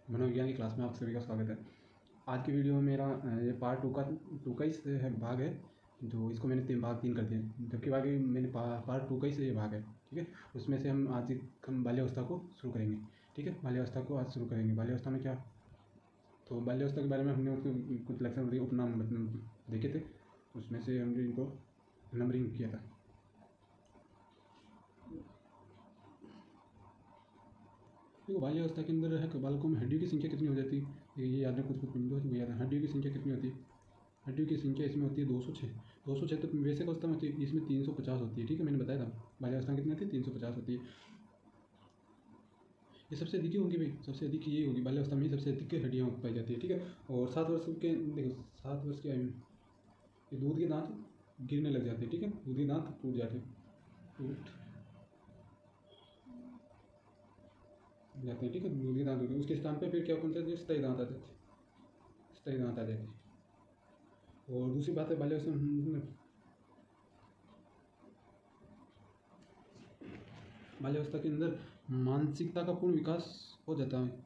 मनोविज्ञान की क्लास में आप सभी का स्वागत है। आज की वीडियो में मेरा ये पार्ट टू का ही भाग है। जो इसको मैंने तीन कर दिए, जबकि बाकी मैंने पार्ट टू का ही से ये भाग है। ठीक है, उसमें से हम बाल्यावस्था को शुरू करेंगे। ठीक है, बाल्यावस्था को आज शुरू करेंगे। बाल्यावस्था में क्या, तो बाल्यावस्था के बारे में हमने कुछ लेक्चर उपनाम देखे थे, उसमें से हमने इनको नंबरिंग किया था। देखो, बाल्यावस्था के अंदर है बालकों में हड्डियों की संख्या कितनी हो जाती है, ये याद रखो। कुछ बिंदु याद है, हड्डियों की संख्या कितनी होती है। हड्डियों की संख्या इसमें होती है 206। 206 तो वैसे अवस्था में होती है, इसमें 350 होती है। ठीक है, मैंने बताया था बाल्यावस्था में कितनी होती है, 350 होती है। ये सबसे अधिक ही होगी भाई, सबसे अधिक ये होगी बाल्यावस्था में, सबसे अधिक हड्डियाँ पाई जाती है। ठीक है, और 7 वर्ष के, देखो 7 वर्ष की आयु में ये दूध के दांत गिरने लग जाते हैं। ठीक है, दूध के दांत टूट जाते हैं, जाते हैं। ठीक है, दूध के दांत होते हैं, उसके स्थान पर फिर क्या कौन सा स्थायी दांत आ जाते हैं, स्थायी दांत आ जाते हैं। और दूसरी बात है बाल्यावस्था के अंदर मानसिकता का पूर्ण विकास हो जाता है।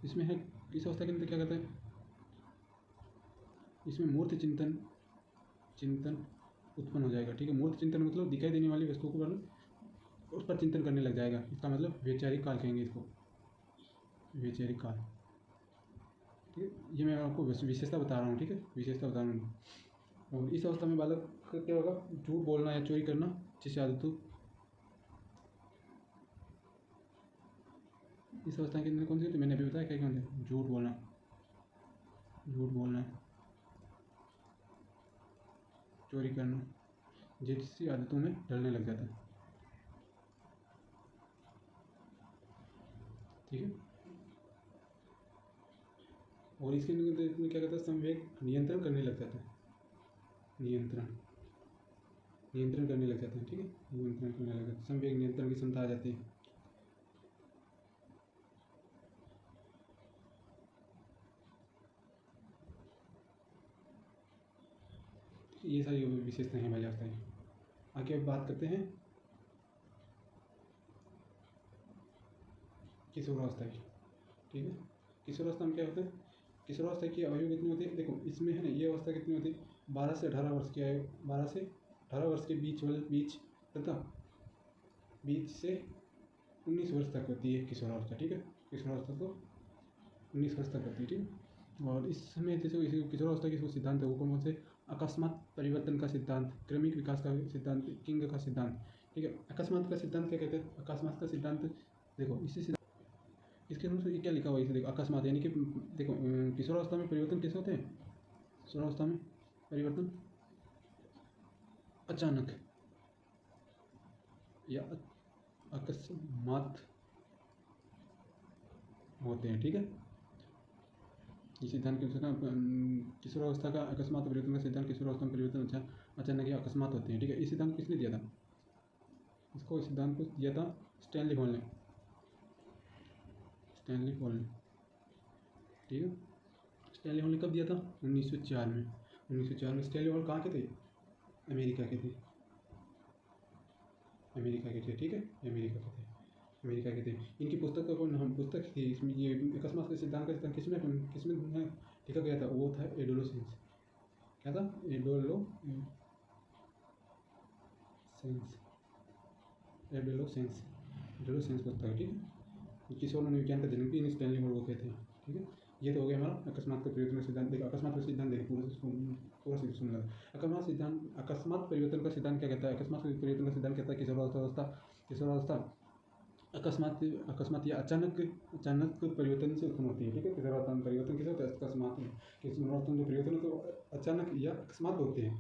इसमें है, इस अवस्था के अंदर क्या करता है, इसमें मूर्त चिंतन उत्पन्न हो जाएगा। ठीक है, मूर्त चिंतन मतलब दिखाई देने वाली वस्तुओं को उस पर चिंतन करने लग जाएगा। इसका मतलब वैचारिक काल कहेंगे इसको, वैचारिक काल। ठीक है, ये मैं आपको विशेषता बता रहा हूँ। ठीक है, विशेषता बता रहा हूँ। और इस अवस्था में बालक का क्या होगा, झूठ बोलना या चोरी करना जैसी आदतों, इस अवस्था के अंदर कौन सी होती है, मैंने अभी बताया क्या क्या होता है, झूठ बोलना, चोरी करना जैसी आदतों में ढलने लग जाता है। ठीक है, और इसके में क्या करता है, संवेग नियंत्रण करने लग जाता है, नियंत्रण करने लग जाता है। ठीक है, नियंत्रण करने लग जाता है, संवेग नियंत्रण की क्षमता आ जाती है। ये सारी विशेषताएं हैं बाल्यावस्था की। आगे अब बात करते हैं किशोरावस्था की। ठीक है, किशोरावस्था में क्या होता है, किशोरावस्था की आयु कितनी होती है, देखो इसमें है ना, ये अवस्था कितनी होती है, 12 से 18 वर्ष की आयु, 12 से 18 वर्ष के बीच तथा 20 से 19 वर्ष तक होती है किशोरावस्था। ठीक है, किशोरावस्था तो 19 वर्ष तक होती है। ठीक है, और इसमें जैसे किशोरावस्था के सिद्धांत है वो कौन से, अकस्मात परिवर्तन का सिद्धांत, क्रमिक विकास का सिद्धांत, किंग का सिद्धांत। ठीक है, अकस्मात का सिद्धांत क्या कहते हैं, अकस्मात का सिद्धांत देखो इसी इसके अनुसार ये क्या लिखा हुआ है, इसे देखो अकस्मात यानी कि देखो किशोरावस्था में परिवर्तन कैसे होते हैं, किशोरावस्था में परिवर्तन अचानक या अकस्मात होते हैं। ठीक है, ये सिद्धांत के अनुसार किशोरावस्था का अकस्मात परिवर्तन का सिद्धांत, किशोरावस्था में परिवर्तन अचानक या अकस्मात होते हैं। ठीक है, इस सिद्धांत किसने दिया था, इसको सिद्धांत को दिया था स्टैनली हॉल ने, स्टैनली हॉल ने। ठीक है, स्टैनली हॉल ने कब दिया था, 1904 में। 1904 में स्टैनली हॉल कहाँ के थे, अमेरिका के थे, अमेरिका के थे। ठीक है, अमेरिका के थे, अमेरिका के थे। इनकी पुस्तक का कोई नाम पुस्तक थी, इसमें ये अकस्मात के सिद्धांत का सिद्धांत किसमें लिखा गया था, वो था एडोलोसेंस। क्या था, एडोलोसेंस पुस्तक है। ठीक है, किसी और विज्ञान का जनक भी इन स्टैनली हॉल को कहते हैं। ठीक है, ये तो हो गया हमारा अकस्मात का परिवर्तन का सिद्धांत। देखो अकस्मात का सिद्धांत देखो पूरा सुन लगा। अकस्मात परिवर्तन का सिद्धांत क्या कहता है, अकस्मात परिवर्तन का सिद्धांत कहता है किशोरावस्था अकस्मात या अचानक परिवर्तन से उत्पन्न होती है। ठीक है, किशोरावस्था में परिवर्तन कैसे होता है, अकस्मात में। किशोरावस्था में जो परिवर्तन है तो अचानक या अकस्मात होते हैं,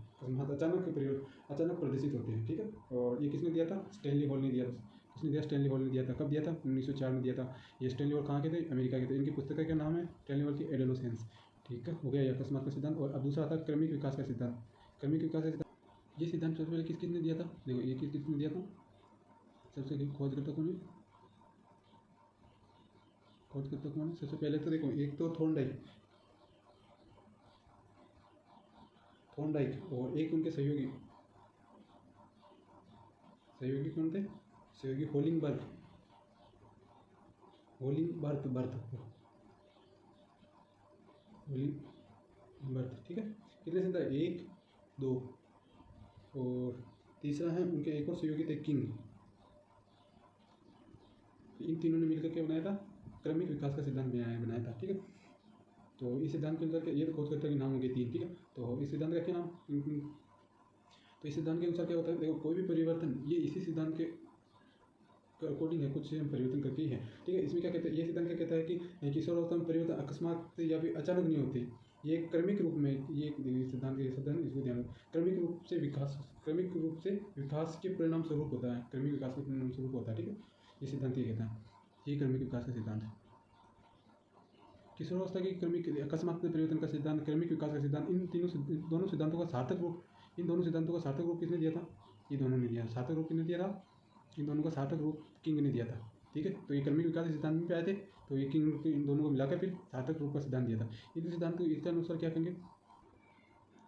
अचानक प्रदर्शित होते हैं। ठीक है, और ये किसने दिया था, स्टैनली हॉल ने दिया था। किसने दिया, स्टैनली हॉल ने दिया था। कब दिया था, 1904 में दिया था। ये स्टैनली हॉल कहाँ के थे, अमेरिका के थे। इनकी पुस्तक का क्या नाम है, स्टैनली हॉल की एडोलोसेंस। ठीक है, हो गया ये अकस्मात का सिद्धांत। और अब दूसरा था क्रमिक विकास का सिद्धांत। क्रमिक विकास का सिद्धांत, ये सिद्धांत सबसे पहले किसने दिया था, देखो ये किसने दिया था, सबसे खोजकर्ता कौन है, खोजकर्ता कौन है, सबसे पहले तो देखो एक तो थॉर्नडाइक और एक उनके सहयोगी कौन थे, सहयोगी होलिंगबर्ग। होली बर्थ बर्थ होली बर्थ, ठीक है। कितने सिद्धांत, 1 2, और तीसरा है उनके एक और सहयोगी थे किंग। इन तीनों ने मिलकर क्या बनाया था, क्रमिक विकास का सिद्धांत बनाया था, ठीक है। तो इस सिद्धांत के अंदर ये तो खोजकर्ता के नाम हो गए 3, ठीक है। तो इस सिद्धांत का क्या नाम, तो इस सिद्धांत के अनुसार क्या होता है, देखो कोई भी परिवर्तन ये इसी सिद्धांत के अकॉर्डिंग है, कुछ हम परिवर्तन करके ही है, ठीक है। इसमें क्या कहते हैं, ये सिद्धांत क्या कहता है कि किशोरावस्था में परिवर्तन अकस्मात या फिर अचानक नहीं होते, ये क्रमिक रूप में, ये सिद्धांत के शब्द है, इसको ध्यान, क्रमिक रूप से विकास के परिणाम स्वरूप होता है, क्रमिक विकास के परिणाम स्वरूप होता है, ठीक है। ये सिद्धांत ये कहता है, ये क्रमिक विकास का सिद्धांत है। किशोरावस्था की क्रमिक अकस्मात परिवर्तन का सिद्धांत, क्रमिक विकास का सिद्धांत, दोनों सिद्धांतों का सार्थक रूप, इन दोनों सिद्धांतों का सार्थक रूप किसने दिया था, ये दोनों ने दिया। सार्थक रूप किसने दिया था, इन दोनों का सार्थक रूप किंग ने दिया था, ठीक है। तो ये क्रमिक विकास के सिद्धांत में पे आए थे, तो ये किंग इन दोनों को मिलाकर फिर सार्थक रूप का सिद्धांत दिया था। इस सिद्धांत को इसके अनुसार क्या कहेंगे,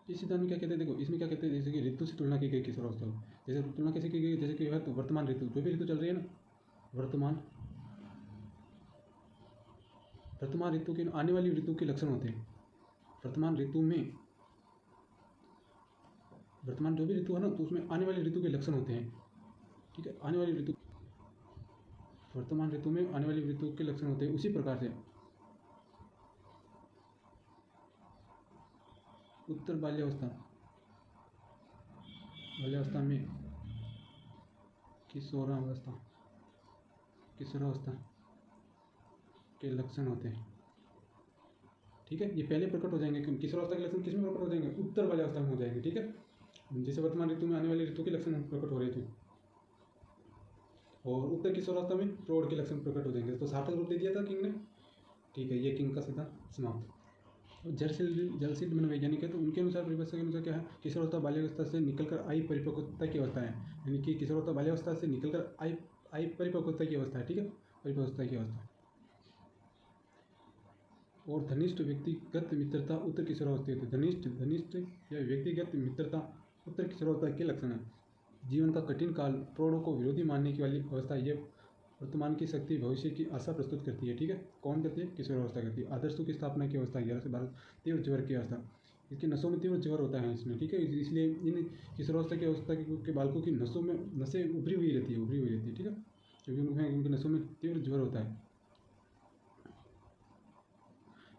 इस सिद्धांत में क्या कहते हैं, देखो इसमें क्या कहते हैं, जैसे कि ऋतु से तुलना की गई किशोरावस्था में, जैसे तुलना कैसे की गई, जैसे कि तो वर्तमान ऋतु, जो भी ऋतु चल रही है ना, वर्तमान ऋतु के आने वाली ऋतु के लक्षण होते हैं। वर्तमान ऋतु में, वर्तमान जो भी ऋतु है ना, तो उसमें आने वाली ऋतु के लक्षण होते हैं, ठीक है। आने वाली ऋतु, वर्तमान ऋतु में आने वाली ऋतु के लक्षण होते हैं। उसी प्रकार से उत्तर बाल्यावस्था में किशोरावस्था के लक्षण होते हैं, ठीक है। ये पहले प्रकट हो जाएंगे, किशोरावस्था के लक्षण किस में प्रकट हो जाएंगे, उत्तर बाल्यावस्था में हो जाएंगे, ठीक है। जैसे वर्तमान ऋतु में आने वाली ऋतु के लक्षण प्रकट हो रहे थे, और उत्तर किशोरावस्था में प्रौढ़ के लक्षण प्रकट हो जाएंगे। तो सार्थक रूप दे दिया था किंग ने, ठीक है। ये किंग का सिद्धांत समाप्त। जलसिद्ध मनोवैज्ञानिक है, तो उनके अनुसार, परिभाषा के अनुसार क्या है, किशोरावस्था बाल्यावस्था से निकलकर आई परिपक्वता की अवस्था है, यानी कि किशोरावस्था बाल्यावस्था से निकलकर आई परिपक्वता की अवस्था है, ठीक है, परिपक्वता की अवस्था। और घनिष्ठ व्यक्तिगत मित्रता उत्तर किशोरावस्था होती है। घनिष्ठ या व्यक्तिगत मित्रता उत्तर किशोरावस्था के लक्षण है। जीवन का कठिन काल, प्रौढ़ों को विरोधी मानने की वाली अवस्था, ये वर्तमान की शक्ति भविष्य की आशा प्रस्तुत करती है, ठीक है। कौन करती है, किशोरावस्था करती है। आदर्शों की स्थापना की अवस्था 11 से 12, तीव्र ज्वर की अवस्था, इसकी नसों में तीव्र ज्वर होता है इसमें, ठीक है। इसलिए इन किशोरावस्था की अवस्था के बालकों की नसें उभरी हुई रहती है, ठीक है, क्योंकि उनकी नसों में तीव्र ज्वर होता है।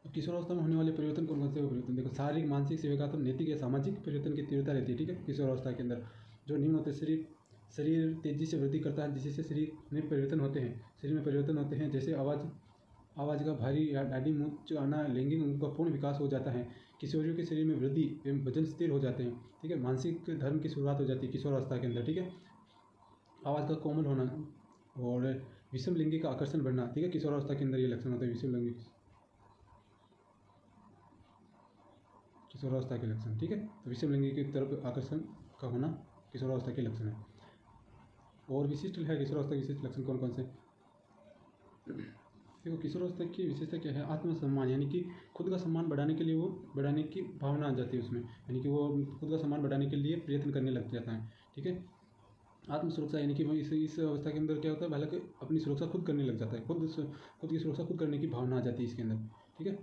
किशोरावस्था में होने वाले परिवर्तन कौन कौन से परिवर्तन, देखो शारीरिक, मानसिक, सेवात्मक, नैतिक या सामाजिक परिवर्तन की तीव्रता रहती है, ठीक है। किशोरावस्था के अंदर जो निम्न होते हैं, शरीर तेजी से वृद्धि करता है, जिससे शरीर में परिवर्तन होते हैं, जैसे आवाज़ का भारी या दाढ़ी मूंछ आना, लैंगिक अंग का पूर्ण विकास हो जाता है, किशोरियों के शरीर में वृद्धि एवं वजन स्थिर हो जाते हैं, ठीक है। मानसिक धर्म की शुरुआत हो जाती है किशोरावस्था के अंदर, ठीक है। आवाज़ का कोमल होना और विषम लिंगी का आकर्षण बढ़ना, ठीक है। किशोरावस्था के अंदर ये लक्षण होता है, विषम लिंगी किशोरावस्था के लक्षण, ठीक है। तो विषम लिंगी की तरफ आकर्षण का होना किशोरावस्था के लक्षण है। और विशिष्ट है किशोरावस्था के विशिष्ट लक्षण कौन कौन से, देखो किशोरावस्था की विशेषता क्या है, आत्मसम्मान, यानी कि खुद का सम्मान बढ़ाने के लिए वो बढ़ाने की भावना आ जाती है उसमें, यानी कि वो खुद का सम्मान बढ़ाने के लिए प्रयत्न करने लग जाता है, ठीक है। आत्मसुरक्षा, यानी कि इस अवस्था के अंदर क्या होता है, बालक अपनी सुरक्षा खुद करने लग जाता है, खुद की सुरक्षा खुद करने की भावना आ जाती है इसके अंदर, ठीक है।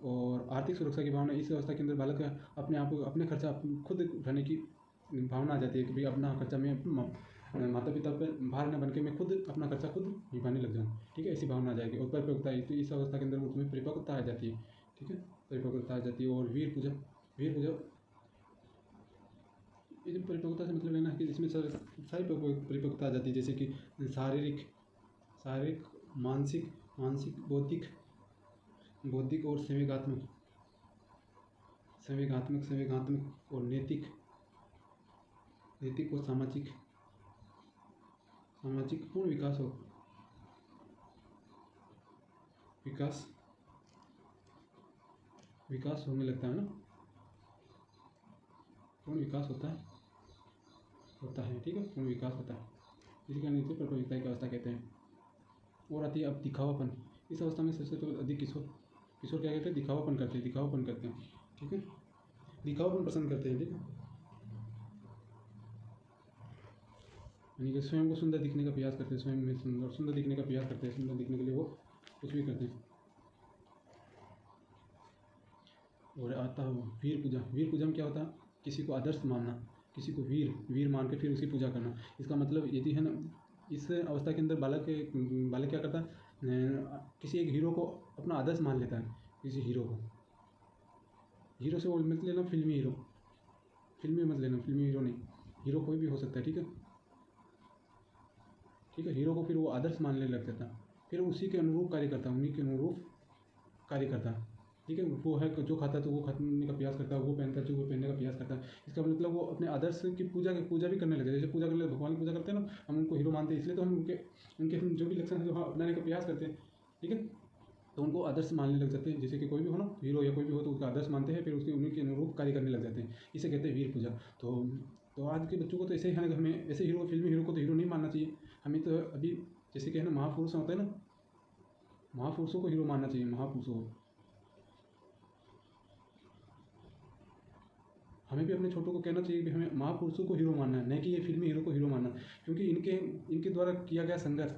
और आर्थिक सुरक्षा की भावना, इस अवस्था के अंदर बालक अपने आप अपने खर्चा खुद उठाने की भावना आ जाती है कि भाई अपना खर्चा में माता पिता पर भार न बन के मैं खुद अपना खर्चा खुद निभाने लग जाऊँ, ठीक है, ऐसी भावना आ जाएगी। और परिपक्वता, तो इस अवस्था के अंदर उसमें परिपक्वता आ जाती है, ठीक है, परिपक्वता आ जाती है। और वीर पूजा, ये जो परिपक्वता से मतलब लेना है कि इसमें सारी परिपक्वता आ जाती है, जैसे कि शारीरिक, मानसिक, बौद्धिक और संवेगात्मक और नैतिक और सामाजिक पूर्ण विकास होने लगता है ना, पूर्ण विकास होता है, ठीक है, पूर्ण विकास होता है। इसी का नीचे परिपक्वता की अवस्था कहते हैं। और आती है अब दिखावापन, इस अवस्था में सबसे तो अधिक किशोर क्या कहते हैं, दिखावापन करते हैं, ठीक है, दिखावापन पसंद करते हैं, ठीक है, यानी कि स्वयं को सुंदर दिखने का प्रयास करते हैं, स्वयं में सुंदर दिखने का प्रयास करते हैं, सुंदर दिखने के लिए वो कुछ भी करते हैं। और आता है वीर पूजा। वीर पूजा में क्या होता है, किसी को आदर्श मानना, किसी को वीर मान के फिर उसकी पूजा करना। इसका मतलब यदि है ना, इस अवस्था के अंदर बालक क्या करता है, किसी एक हीरो को अपना आदर्श मान लेता है। किसी हीरो से वो मत लेना फिल्मी हीरो, फिल्मी मत लेना, फिल्मी हीरो नहीं, हीरो कोई भी हो सकता है, ठीक है। हीरो को फिर वो आदर्श मानने लग जाता है, फिर उसी के अनुरूप कार्य करता है, उन्हीं के अनुरूप कार्य करता है, ठीक है। वो है जो खाता है तो वो खाने का प्रयास करता है, वो पहनता है तो वो पहनने का प्रयास करता है। इसका मतलब वो अपने आदर्श की पूजा भी करने लगे। जैसे पूजा करने भगवान की पूजा करते हैं ना, हम उनको हीरो मानते हैं, इसलिए तो हम उनके हम जो भी लक्षण है जो हाँ अपनाने का प्रयास करते हैं, ठीक है। तो उनको आदर्श मानने लग जाते हैं। जैसे कि कोई भी हो ना, हीरो या कोई भी हो तो उसका आदर्श मानते हैं, फिर उसके उन्हीं के अनुरूप कार्य करने लग जाते हैं। इसे कहते हैं वीर पूजा। तो आज के बच्चों को तो ऐसे ही है ना, हमें ऐसे हीरो, फिल्मी हीरो को तो हीरो नहीं मानना चाहिए। हमें तो अभी जैसे कि है ना, महापुरुष होते हैं ना, महापुरुषों को हीरो मानना चाहिए, महापुरुषों को। हमें भी अपने छोटों को कहना चाहिए कि हमें महापुरुषों को हीरो मानना है, नहीं कि ये फिल्मी हीरो को हीरो मानना, क्योंकि इनके द्वारा किया गया संघर्ष,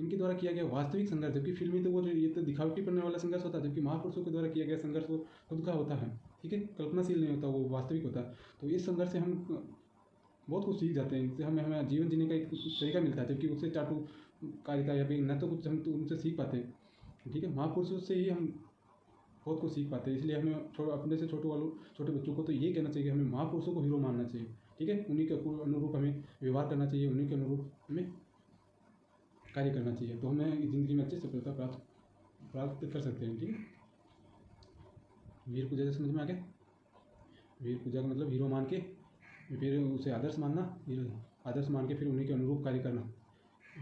इनके द्वारा किया गया वास्तविक संघर्ष, जबकि फिल्मी तो वो ये तो दिखावटी करने वाला संघर्ष होता है, जबकि महापुरुषों के द्वारा किया गया संघर्ष वो खुद का होता है, ठीक है, कल्पनाशील नहीं होता, वो वास्तविक होता है। तो इस संघर्ष से हम बहुत कुछ सीख जाते हैं, इससे हमें जीवन जीने का एक तरीका मिलता है, जबकि उससे चाटुकारिता या फिर न तो कुछ हम तो उनसे सीख पाते हैं, ठीक है। महापुरुषों से ही हम बहुत कुछ सीख पाते हैं। इसलिए हमें अपने से छोटे बच्चों को तो ये कहना चाहिए कि हमें महापुरुषों को हीरो मानना चाहिए, ठीक है। उन्हीं के अनुरूप हमें व्यवहार करना चाहिए, उन्हीं के अनुरूप हमें कार्य करना चाहिए, तो हमें ज़िंदगी में अच्छी सफलता प्राप्त कर सकते हैं, ठीक है। वीर पूजा से समझ में आ गया। वीर पूजा का मतलब हीरो मान के फिर उसे आदर्श मानना, आदर्श मान के फिर उन्हीं के अनुरूप कार्य करना,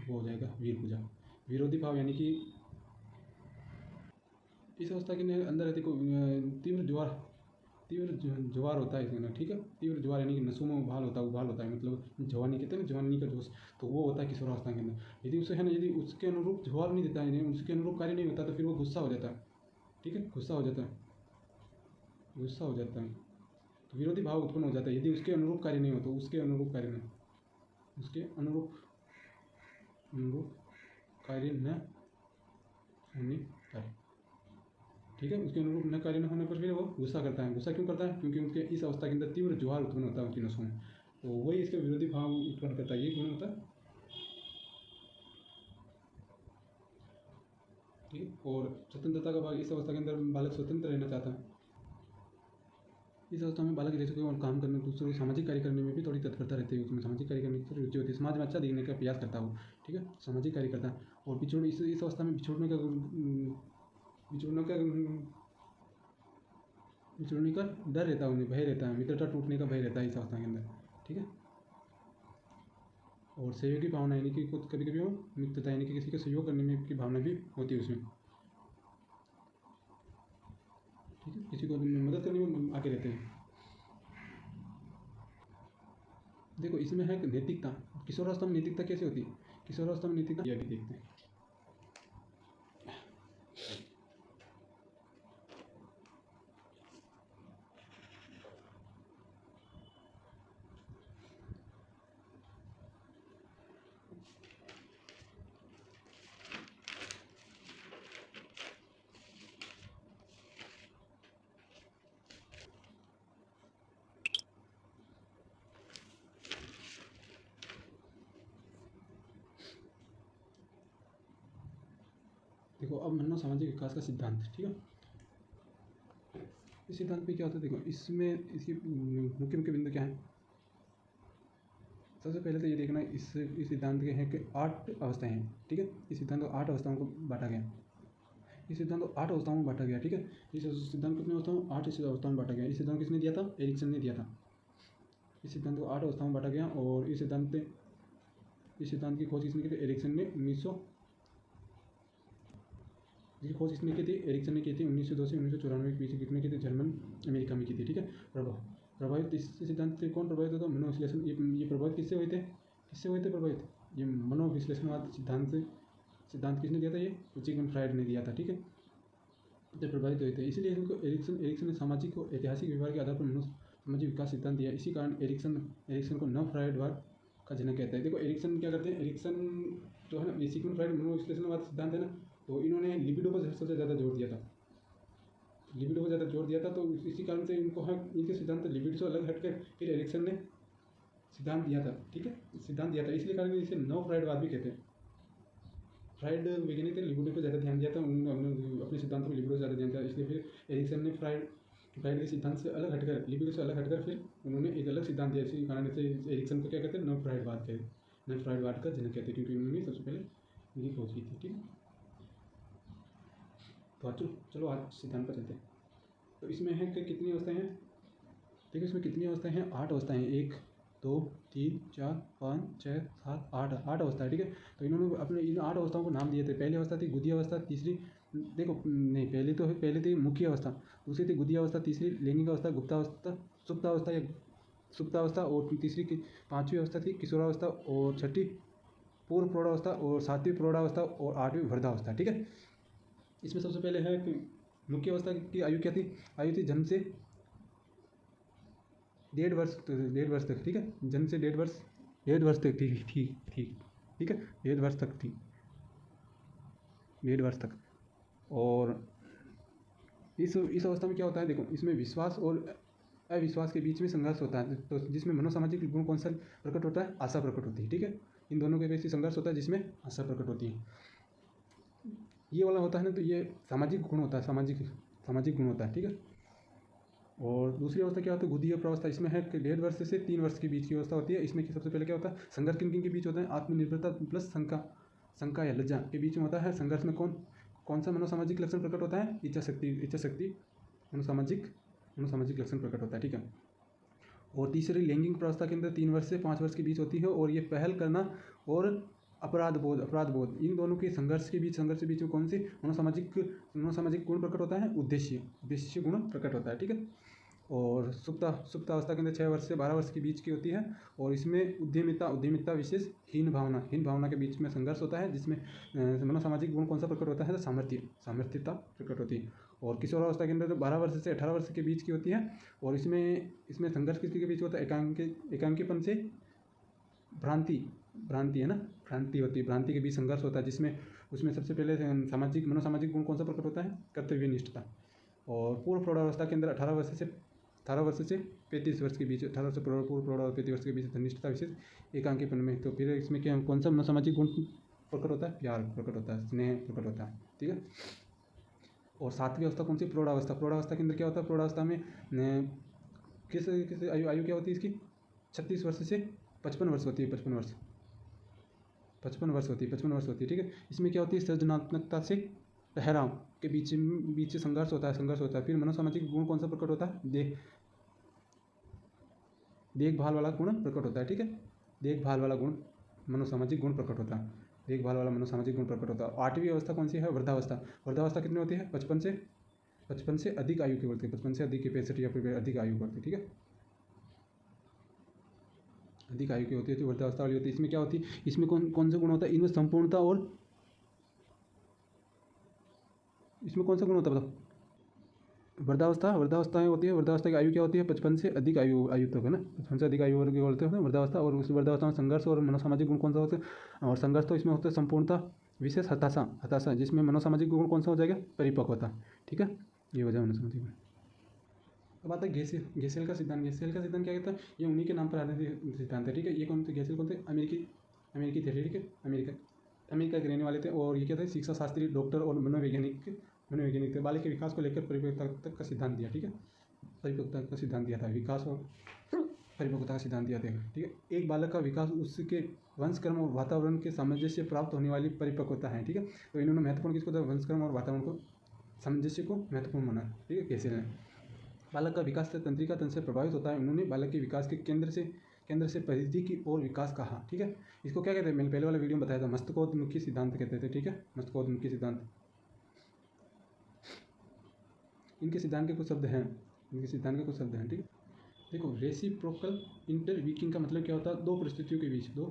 वो हो जाएगा वीर पूजा। विरोधी भाव यानी कि इस अवस्था के अंदर रहते को तीव्र ज्वार होता है इसके अंदर, ठीक है। तीव्र ज्वार यानी कि नसों में उबाल होता है, मतलब जवानी कहते हैं ना, जवानी का जोश, तो वो होता है किशोरावस्था के अंदर। यदि उसे है ना, यदि उसके अनुरूप ज्वार नहीं देता है, उसके अनुरूप कार्य नहीं होता, तो फिर वो गुस्सा हो जाता है, ठीक है, गुस्सा हो जाता है, तो विरोधी भाव उत्पन्न हो जाता है। यदि उसके अनुरूप कार्य नहीं हो तो उसके अनुरूप कार्य न होने पर, ठीक है, उसके अनुरूप न कार्य न होने पर फिर वो गुस्सा करता है। गुस्सा क्यों करता है? क्योंकि उसके इस अवस्था के अंदर तीव्र ज्वार उत्पन्न होता है उसकी नसों में, तो वही इसके विरोधी भाव उत्पन्न करता है, ये गुण होता है, ठीक है। और स्वतंत्रता का भाव, इस अवस्था के अंदर बालक स्वतंत्र रहना चाहता है। इस अवस्था में बालक जैसे कोई काम करने, दूसरों सामाजिक कार्य करने में भी थोड़ी तत्परता रहती है, उसमें सामाजिक कार्य करने की थोड़ी रुचि होती है, समाज में अच्छा दिखने का प्रयास करता है वो, ठीक है, सामाजिक कार्य करता है। और इस अवस्था में बिछोड़ने का डर रहता है, उन्हें भय रहता है, मित्रता टूटने का भय रहता है इस अवस्था के अंदर, ठीक है। और सहयोगी भावना यानी कि कुछ कभी वो मित्रता यानी कि किसी का सहयोग करने में की भावना भी होती है उसमें, ठीक है, किसी को मदद करने में आगे रहते हैं। देखो इसमें है नैतिकता। किशोरावस्था में नैतिकता कैसे होती है? किशोरावस्था में नैतिकता यह भी देखते हैं। देखो अब मानो सामाजिक विकास का सिद्धांत, ठीक है। इस सिद्धांत पे क्या होता है, देखो इसमें इसकी मुख्य बिंदु क्या है। सबसे पहले तो ये देखना इस सिद्धांत के हैं कि 8 अवस्थाएं हैं, ठीक है। इस सिद्धांत को 8 अवस्थाओं को बांटा गया, इस सिद्धांत को 8 अवस्थाओं में बांटा गया, ठीक है। इस सिद्धांत कितने अवस्थाओं? 8 अवस्थाओं में बांटा गया। इस सिद्धांत किसने दिया था? एरिक्सन ने दिया था। इस सिद्धांत को 8 अवस्थाओं में बांटा गया, और इस सिद्धांत की खोज किसने की थी? एरिक्सन ने 1902 से 1994 के बीच कितने की थी? जर्मन अमेरिका में की थी, ठीक है। प्रभावित इस सिद्धांत से कौन प्रभावित होता? मनोविश्लेषण। ये प्रभावित किससे हुए थे प्रभावित? ये मनोविश्लेषणवाद सिद्धांत किसने दिया था? ये सिगमंड फ्रायड ने दिया था, ठीक है। तो प्रभावित हुए थे, इसलिए इनको एरिक्सन ने सामाजिक और ऐतिहासिक व्यवहार के आधार पर सामाजिक विकास सिद्धांत दिया। इसी कारण एरिक्सन को नव फ्रायडवाद का जनक कहता है। देखो एरिक्सन क्या करते हैं? एरिक्सन जो है ना, सिगमंड फ्राइड मनोविश्लेषणवाद सिद्धांत है ना, तो इन्होंने लिबिडो पर सबसे ज़्यादा जोर दिया था, लिबिडो को ज़्यादा जोर दिया था। तो इसी कारण से इनको है, इनके सिद्धांत लिबिडो से अलग हटकर फिर एरिक्सन ने सिद्धांत दिया था, ठीक है, सिद्धांत दिया था। इसलिए कारण इसे नव फ्राइडवाद भी कहते हैं। फ्राइड वैज्ञानिक ने लिबिडो पर ज़्यादा ध्यान दिया था, उन्होंने अपने सिद्धांत में लिबिडो ज़्यादा ध्यान दिया, इसलिए फिर एरिक्सन ने फ्राइड के सिद्धांत से अलग हटकर, लिबिडो से अलग हटकर फिर उन्होंने एक अलग सिद्धांत दिया। इसी कारण से एरिक्सन को क्या कहते हैं, नव फ्राइडवाद कहते हैं, नव फ्राइडवाद का जनक कहते हैं, क्योंकि उन्होंने सबसे पहले इनकी खोज की थी, ठीक है। तो चलो आज सिद्धांत पर चलते हैं। तो इसमें है कि कितनी अवस्थाएं हैं, देखिए इसमें कितनी अवस्थाएं हैं, 8 अवस्थाएं हैं, 1 2 3 4 5 6 7 8 अवस्था है, ठीक है। तो इन्होंने अपने इन 8 अवस्थाओं को नाम दिए थे। पहली अवस्था थी गुदी अवस्था, तीसरी देखो नहीं पहले थी मुख्य अवस्था, दूसरी थी गुदी अवस्था, तीसरी लैंगिक अवस्था, गुप्तावस्था, सुप्तावस्था या सुप्तावस्था, और तीसरी की 5वीं अवस्था थी किशोरावस्था, और 6ठी पूर्व प्रौढ़ावस्था, और 7वीं प्रौढ़ावस्था, और 8वीं वृद्धावस्था, ठीक है। इसमें सबसे पहले है कि मुख्य अवस्था की आयु क्या थी, आयु थी जन्म से 1.5 वर्ष तक, ठीक है, जन्म से 1.5 वर्ष तक थी, ठीक है, 1.5 वर्ष तक थी, 1.5 वर्ष तक। और इस अवस्था में क्या होता है, देखो इसमें विश्वास और अविश्वास के बीच में संघर्ष होता है, तो जिसमें मनोसामाजिक गुण कौन सा प्रकट होता है, आशा प्रकट होती है, ठीक है। इन दोनों के बीच संघर्ष होता है जिसमें आशा प्रकट होती है। ये वाला होता है ना, तो ये सामाजिक गुण होता है, सामाजिक गुण होता है, ठीक है। और दूसरी अवस्था क्या होता है, गुदीय प्रावस्था। इसमें है कि 1.5 वर्ष से 3 वर्ष के बीच की अवस्था होती है। इसमें सबसे पहले क्या होता है, संघर्ष किन के बीच होता है, आत्मनिर्भरता प्लस शंका या लज्जा के बीच में होता है। संघर्ष में कौन सा मनोसामाजिक लक्षण प्रकट होता है, इच्छा शक्ति मनोसामाजिक लक्षण प्रकट होता है, ठीक है। और तीसरी लैंगिक प्रावस्था के अंदर 3 वर्ष से 5 वर्ष के बीच होती है, और ये पहल करना और अपराध बोध इन दोनों के संघर्ष के बीच में कौन सी मनोसामाजिक गुण प्रकट होता है, उद्देश्य गुण प्रकट होता है, ठीक है। और सुप्तावस्था के अंदर 6 वर्ष से 12 वर्ष के बीच की होती है, और इसमें उद्यमिता विशेष हीन भावना के बीच में संघर्ष होता है, जिसमें मनोसामाजिक गुण कौन सा प्रकट होता है, सामर्थ्यता प्रकट होती है। और किशोरावस्था के अंदर 12 वर्ष से 18 वर्ष के बीच की होती है, और इसमें संघर्ष किसके बीच होता है, एकांकीपन से भ्रांति है ना, भ्रांति होती है, भ्रांति के बीच संघर्ष होता है, जिसमें उसमें सबसे पहले मनोसामाजिक गुण कौन सा प्रकट होता है, कर्तव्यनिष्ठता। और पूर्व प्रौढ़ावस्था के अंदर 18 वर्ष से 35 वर्ष के बीच, 18 से पूर्व प्रौढ़ और 35 वर्ष के बीच धनिष्ठता विशेष एकांकीपन में। तो फिर इसमें क्या कौन सा मनोसामाजिक गुण प्रकट होता है, प्यार प्रकट होता है, स्नेह प्रकट होता है, ठीक है। और 7वीं अवस्था कौन सी, प्रौढ़ावस्था के अंदर क्या होता है, प्रौढ़ावस्था में किस आयु क्या होती है इसकी, 36 वर्ष से 55 वर्ष होती है, 55 वर्ष होती है, ठीक है। इसमें क्या होती है, सृजनात्मकता से ठहराव के बीच संघर्ष होता है। फिर मनोसामाजिक गुण कौन सा प्रकट होता है, देखभाल वाला गुण प्रकट होता है, ठीक है। देखभाल वाला मनोसामाजिक गुण प्रकट होता है। 8वीं अवस्था कौन सी है, वृद्धावस्था कितनी होती है, 55 से अधिक आयु की होती है, 55 से अधिक की 65 या फिर अधिक आयु की होती है, ठीक है, अधिक आयु की होती है, तो वृद्धावस्था वाली होती है। इसमें क्या होती है, इसमें कौन सा गुण होता है, इनमें संपूर्णता, और इसमें कौन सा गुण होता है बताओ, वृद्धावस्था होती है। वृद्धावस्था की आयु क्या होती है, 55 से अधिक आयु तक है ना, 55 से अधिक आयु वर्ग के बोलते हैं वृद्धावस्था। और उस वृद्धावस्था में संघर्ष और मनोसामाजिक गुण कौन सा होते हैं, और संघर्ष तो इसमें होता है संपूर्णता विशेष हताशा, जिसमें मनोसामाजिक गुण कौन सा हो जाएगा, परिपक्वता, ठीक है, ये वजह मनोसामाजिक गुण। अब आता है गेसेल का सिद्धांत। क्या कहता है, ये उन्हीं के नाम पर आधारित सिद्धांत है, ठीक है। ये गेसेल कौन थे, अमेरिकी थे, ठीक है, अमेरिका के रहने वाले थे। और ये क्या थे, शिक्षा शास्त्री, डॉक्टर और मनोवैज्ञानिक थे। बालक के विकास को लेकर परिपक्वता तक का सिद्धांत दिया, ठीक है, परिपक्वता का सिद्धांत दिया था, विकास और परिपक्वता का सिद्धांत दिया था, ठीक है। एक बालक का विकास उसके वंशक्रम और वातावरण के सामंजस्य से प्राप्त होने वाली परिपक्वता है, ठीक है। तो इन्होंने महत्वपूर्ण किसको था, वंशक्रम और वातावरण को सामंजस्य को महत्वपूर्ण माना, ठीक है। कैसे ने बालक का विकास तंत्रिका तंत्र से प्रभावित होता है, उन्होंने बालक के विकास के केंद्र से परिधि की ओर विकास कहा, ठीक है। इसको क्या कहते हैं, मैंने पहले वाले वीडियो में बताया था, मस्तकोन्मुखी सिद्धांत कहते थे, ठीक है, मस्तकोन्मुखी सिद्धांत। इनके सिद्धांत के कुछ शब्द हैं, ठीक है। देखो, रेसिप्रोकल इंटरवीकिंग का मतलब क्या होता है, दो परिस्थितियों के बीच, दो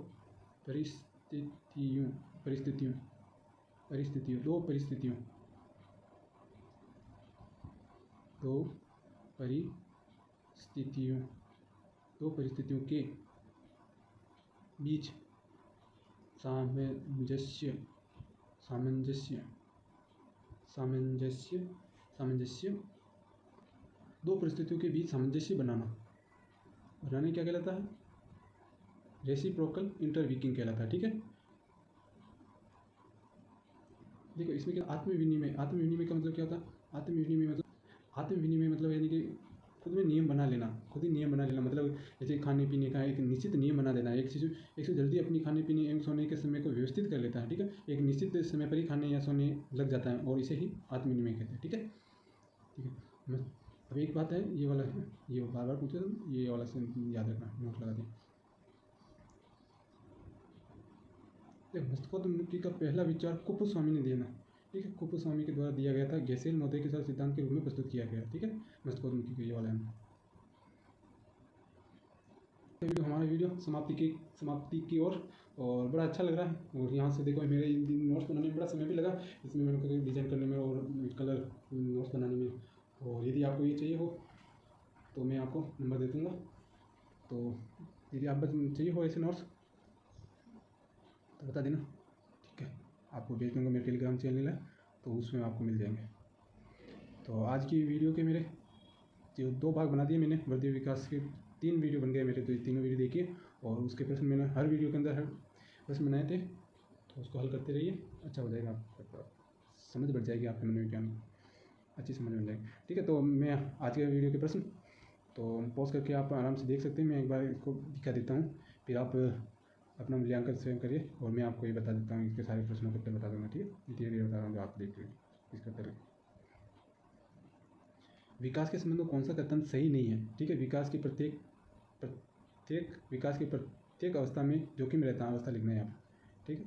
परिस्थितियों के बीच सामंजस्य सामंजस्य सामंजस्य सामंजस्य दो परिस्थितियों के बीच सामंजस्य बनाने क्या कहलाता है? रेसिप्रोकल इंटरवीकिंग कहलाता है। ठीक है, देखो इसमें क्या आत्मविनिमय का मतलब क्या होता है? आत्मविनिमय मतलब यानी कि खुद में नियम बना लेना, खुद ही नियम बना लेना। मतलब जैसे खाने पीने का एक निश्चित नियम बना देना। एक से जल्दी अपनी खाने पीने एवं सोने के समय को व्यवस्थित कर लेता है। ठीक है, एक निश्चित समय पर ही खाने या सोने लग जाता है और इसे ही आत्मविनिमय कहते हैं। ठीक है, अब एक बात है, ये वाला है, ये बार बार पूछे तो ये वाला से याद रखना, नोट लगा दें। मस्तिष्कोन्मुखी का पहला विचार कुपुस्वामी ने दिया ना। ठीक है, कुपुस्वामी के द्वारा दिया गया था, गैसेल महोदय के साथ सिद्धांत के रूप में प्रस्तुत किया गया। ठीक है, मस्तिष्कोन्मुखी का ये वाला है। हमारा वीडियो समाप्ति की ओर और बड़ा अच्छा लग रहा है। और यहाँ से देखो मेरे नोट्स बनाने में बड़ा समय भी लगा, इसमें मैंने डिज़ाइन करने में और कलर नोट्स बनाने में। और यदि आपको ये चाहिए हो तो मैं आपको नंबर दे दूँगा। तो यदि आप बस चाहिए हो ऐसे नोट्स तो बता देना। ठीक है, आपको भेज दूँगा, मेरे टेलीग्राम चैनल है तो उसमें आपको मिल जाएंगे। तो आज की वीडियो के मेरे जो 2 भाग बना दिए मैंने, वर्धीय विकास के 3 वीडियो बन गए मेरे। तो तीनों वीडियो देखिए और उसके प्रश्न मैंने हर वीडियो के अंदर हर प्रश्न बनाए थे, तो उसको हल करते रहिए। अच्छा हो जाएगा, आपको समझ बढ़ जाएगी, आपके मनोविज्ञान अच्छी समझ बन जाएगी। ठीक है, तो मैं आज के वीडियो के प्रश्न तो पॉज करके आप आराम से देख सकते हैं। मैं एक बार इसको दिखा देता हूँ, फिर आप अपना मूल्यांकन स्वयं करिए और मैं आपको ये बता देता हूँ, इसके सारे प्रश्नों के उत्तर बता दूँगा। ठीक है, धीरे बता रहा हूँ, जो आप देख रहे हैं इसका तरह। विकास के संबंध में कौन सा कथन सही नहीं है? ठीक है, विकास की प्रत्येक अवस्था में जोखिम रहता है। अवस्था लिखना है यहाँ। ठीक है,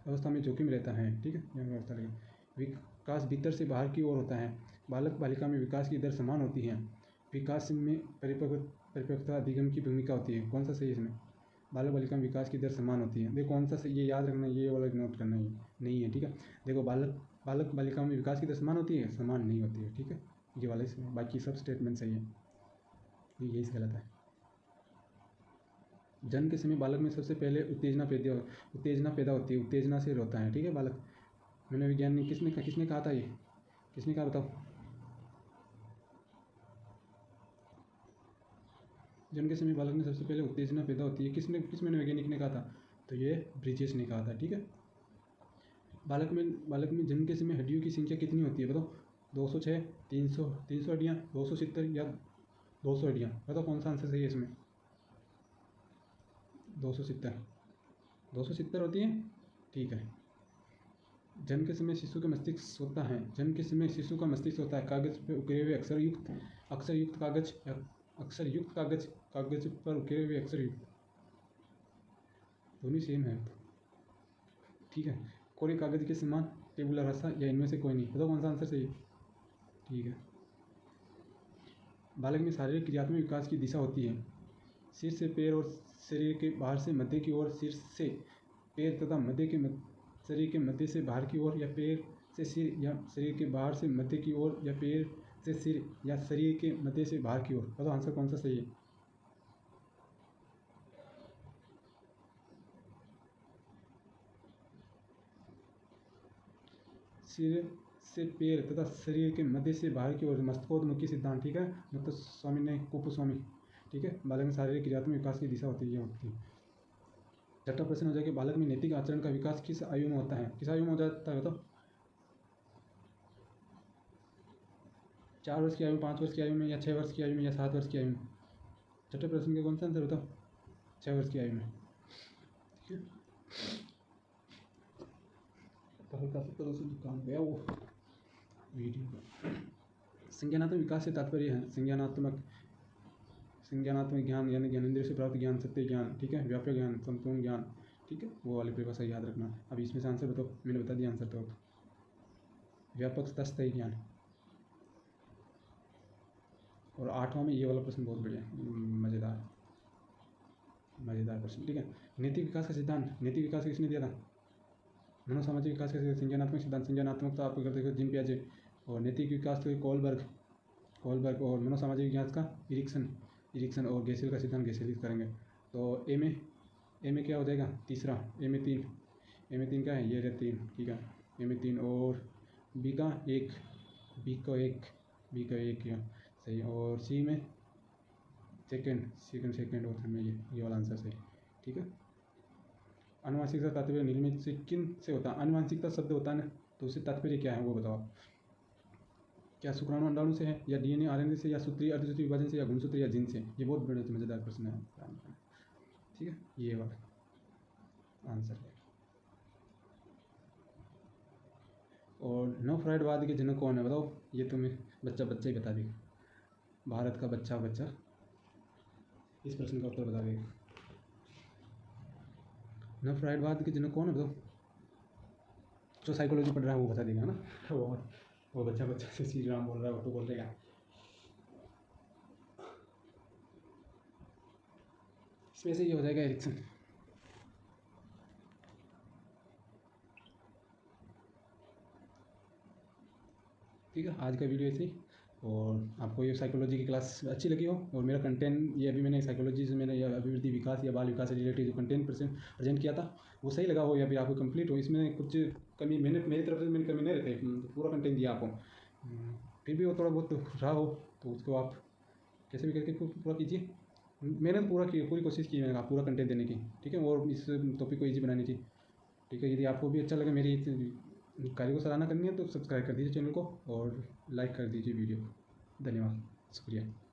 अवस्था में जोखिम रहता है। ठीक है, यहाँ अवस्था लिखना। विकास भीतर से बाहर की ओर होता है। बालक बालिका में विकास की दर समान होती है। विकास में परिपक्वता अधिगम की भूमिका होती है। कौन सा सही है इसमें? बालक बालिका में विकास की दर समान होती है। देखो कौन सा सही, ये याद रखना, ये वाला नोट करना ही नहीं है। ठीक है, देखो बालक बालिका में विकास की दर समान होती है, समान नहीं होती है। ठीक है, ये वाला इसमें, बाकी सब स्टेटमेंट सही है, यही गलत है। जन्म के समय बालक में सबसे पहले उत्तेजना पैदा होती है, उत्तेजना से रोता है। ठीक है, बालक। मनोविज्ञान ने किसने कहा था? ये किसने कहा, बताओ? जन्म के समय बालक में सबसे पहले उत्तेजना पैदा होती है, किस मनोवैज्ञानिक ने कहा था? तो ये ब्रिजेश ने कहा था। ठीक है, बालक में जन्म के समय हड्डियों की संख्या कितनी होती है? बताओ। 206, 300 हड्डियाँ, 270 या 200 हड्डियाँ? बताओ कौन सा आंसर सही है इसमें? 270 होती हैं। ठीक है, जन्म के समय शिशु का मस्तिष्क होता है। जन्म के समय शिशु का मस्तिष्क होता है कागज पर उकेरे हुए अक्षरयुक्त कागज पर उकेरे हुए अक्षरयुक्त, दोनों सेम है। ठीक है, कोरे कागज के समान, टेबुलर रास्ता या इनमें से कोई नहीं? बताओ कौन सा आंसर सही है? ठीक है, बालक में शारीरिक क्रियात्मक विकास की दिशा होती है। सिर से पैर और शरीर के बाहर से मध्य की ओर, सिर से पैर तथा शरीर के मध्य से बाहर की ओर, या पैर से सिर या शरीर के बाहर से मध्य की ओर, या पैर से सिर या शरीर के मध्य से बाहर की ओर? बताओ आंसर कौन सा सही है? सिर से पैर तथा शरीर के मध्य से बाहर की ओर, मस्तिष्कोन्मुखी सिद्धांत। ठीक है, कुपुस्वामी। ठीक है, बालक में शारीरिक क्रियात्मक विकास की दिशा होती है। छठा प्रश्न हो जाएगा, बालक में नैतिक आचरण का विकास किस आयु में होता है? किस आयु में हो जाता है? बताओ। 4 वर्ष की आयु में, 5 वर्ष की आयु में, या 6 वर्ष की आयु में, या 7 वर्ष की आयु में? छठे प्रश्न का कौन सा आंसर? बताओ। 6 वर्ष की आयु में। ठीक है, हल्का सा तरह से दुकान गया वो वीडियो। संज्ञानात्मक विकास से तात्पर्य है संज्ञानात्मक ज्ञान यानी ज्ञानेंद्रिय से प्राप्त ज्ञान, सत्य ज्ञान। ठीक है, व्यापक ज्ञान, संपूर्ण ज्ञान। ठीक है, वो वाली परिभाषा याद रखना। अब इसमें से आंसर बताओ, मैंने बता दिया आंसर। तो व्यापक स्थायी ज्ञान। और 8वां में ये वाला प्रश्न बहुत बढ़िया, मज़ेदार प्रश्न। ठीक है, नैतिक विकास का सिद्धांत, नैतिक विकास किसने दिया था? मनोसामाजिक विकास का संज्ञानात्मक सिद्धांत, संज्ञानात्मक तो आप अगर देखो जिन पियाजे, और नैतिक विकास तो कोलबर्ग, और मनोसामाजिक विकास का इरिक्सन, और गैसेल का सिद्धांत गैसेल करेंगे। तो ए ए में क्या हो जाएगा तीसरा, ए में 3 क्या है, ये है 3, ठीक है, ए में 3 और बी का 1, बी का 1 या सही, और सी में सेकेंड और में ये वाला आंसर सही, ठीक है। आनुवांशिकता तात्पर्य निर्मित से किन से होता है, आनुवांशिकता शब्द होता है ना, तो उससे तात्पर्य क्या है वो बताओ। क्या शुक्राणु अंडाणु से है, या डीएनए आरएनए से, या सूत्रीय अर्धसूत्रीय विभाजन से, या गुणसूत्र या जीन से। ये बहुत बड़े मज़ेदार प्रश्न है, ठीक है, ये वाला आंसर है। और नव फ्राइडवाद के जनक कौन है बताओ, ये तुम्हें बच्चा ही बता देगा, भारत का बच्चा इस प्रश्न का उत्तर बता देगा। नव फ्राइडवाद के जनक कौन है बताओ, जो साइकोलॉजी पढ़ रहा है वो बता देगा ना, वो बच्चा से श्री राम बोल रहा है वो तो बोल देगा। इसमें से ये हो जाएगा एरिक्सन। ठीक है, आज का वीडियो ऐसे ही, और आपको ये साइकोलॉजी की क्लास अच्छी लगी हो, और मेरा कंटेंट ये अभी मैंने साइकोलॉजी से मैंने अभिवृद्धि विकास या बाल विकास से रिलेटेड जो कंटेंट प्रेजेंट किया था वो सही लगा हो या फिर आपको कंप्लीट हो, इसमें कुछ कमी मेरी तरफ से कमी नहीं रहती, पूरा कंटेंट दिया आपको, फिर भी वो थोड़ा बहुत रहा हो तो उसको आप कैसे भी करके पूरा कीजिए। मैंने पूरी कोशिश की मैंने पूरा कंटेंट देने की, ठीक है, और इस टॉपिक को ईजी बनानी थी, ठीक है। यदि आपको भी अच्छा लगे मेरी कार्य को सराहना करनी है तो सब्सक्राइब कर दीजिए चैनल को और लाइक कर दीजिए वीडियो को। धन्यवाद, शुक्रिया।